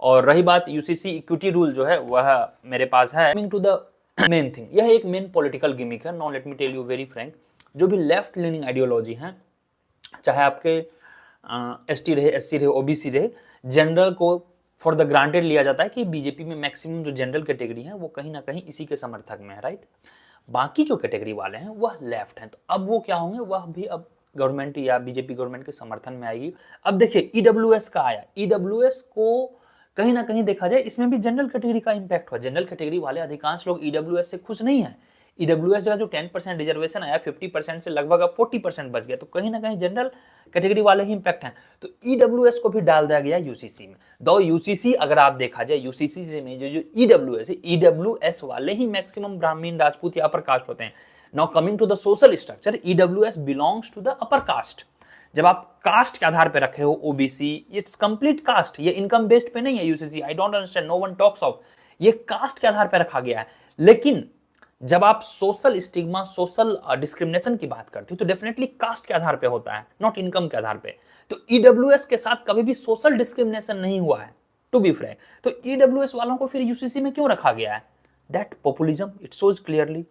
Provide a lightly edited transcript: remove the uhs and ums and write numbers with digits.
और रही बात यूसीसी इक्विटी रूल जो है वह मेरे पास है। Coming to the main thing, यह एक मेन पॉलिटिकल गिमिक है। Now let me tell you very frank, जो भी लेफ्ट लीनिंग आइडियोलॉजी है, चाहे आपके एसटी रहे, एससी रहे, ओबीसी रहे, जनरल को फॉर द ग्रांटेड लिया जाता है कि बीजेपी में मैक्सिमम जो जनरल कैटेगरी है वो कहीं ना कहीं इसी के समर्थक में है, राइट। बाकी जो कैटेगरी वाले हैं वह लेफ्ट हैं, तो अब वो क्या होंगे, वह भी अब गवर्नमेंट या बीजेपी गवर्नमेंट के समर्थन में आएगी। अब देखिए ईडब्ल्यूएस का आया, ईडब्ल्यूएस को कहीं ना कहीं देखा जाए इसमें भी जनरल कैटेगरी का इंपैक्ट हुआ। जनरल कैटेगरी वाले अधिकांश लोग ईडब्ल्यूएस से खुश नहीं है। ईडब्ल्यूएस का जो 10% रिजर्वेशन आया 50% से लगभग अब 40% बच गया, तो कहीं ना कहीं जनरल कैटेगरी वाले ही इंपैक्ट हैं। तो ईडब्ल्यूएस को भी डाल दिया गया यूसीसी में। दो यूसीसी अगर आप देखा जाए, यूसीसी में जो ईडब्ल्यूएस है, ईडब्ल्यूएस वाले ही मैक्सिमम ब्राह्मण, राजपूत या अपर कास्ट होते हैं। Now coming to the social structure, EWS belongs to the upper caste. जब आप कास्ट के आधार पे रखे हो ओबीसी, इट्स कंप्लीट कास्ट, ये इनकम बेस्ड पे नहीं है UCC. I don't understand, no one talks of, ये कास्ट के आधार पे रखा गया है। लेकिन जब आप सोशल स्टिग्मा, सोशल डिस्क्रिमिनेशन की बात करते हो तो डेफिनेटली कास्ट के आधार पे होता है, नॉट इनकम के आधार पे। तो ईडब्ल्यूएस के साथ कभी भी सोशल डिस्क्रिमिनेशन नहीं हुआ है, टू बी फ्रैंक। तो ईडब्ल्यूएस वालों को फिर यूसीसी में क्यों रखा गया है? That populism, it shows clearly.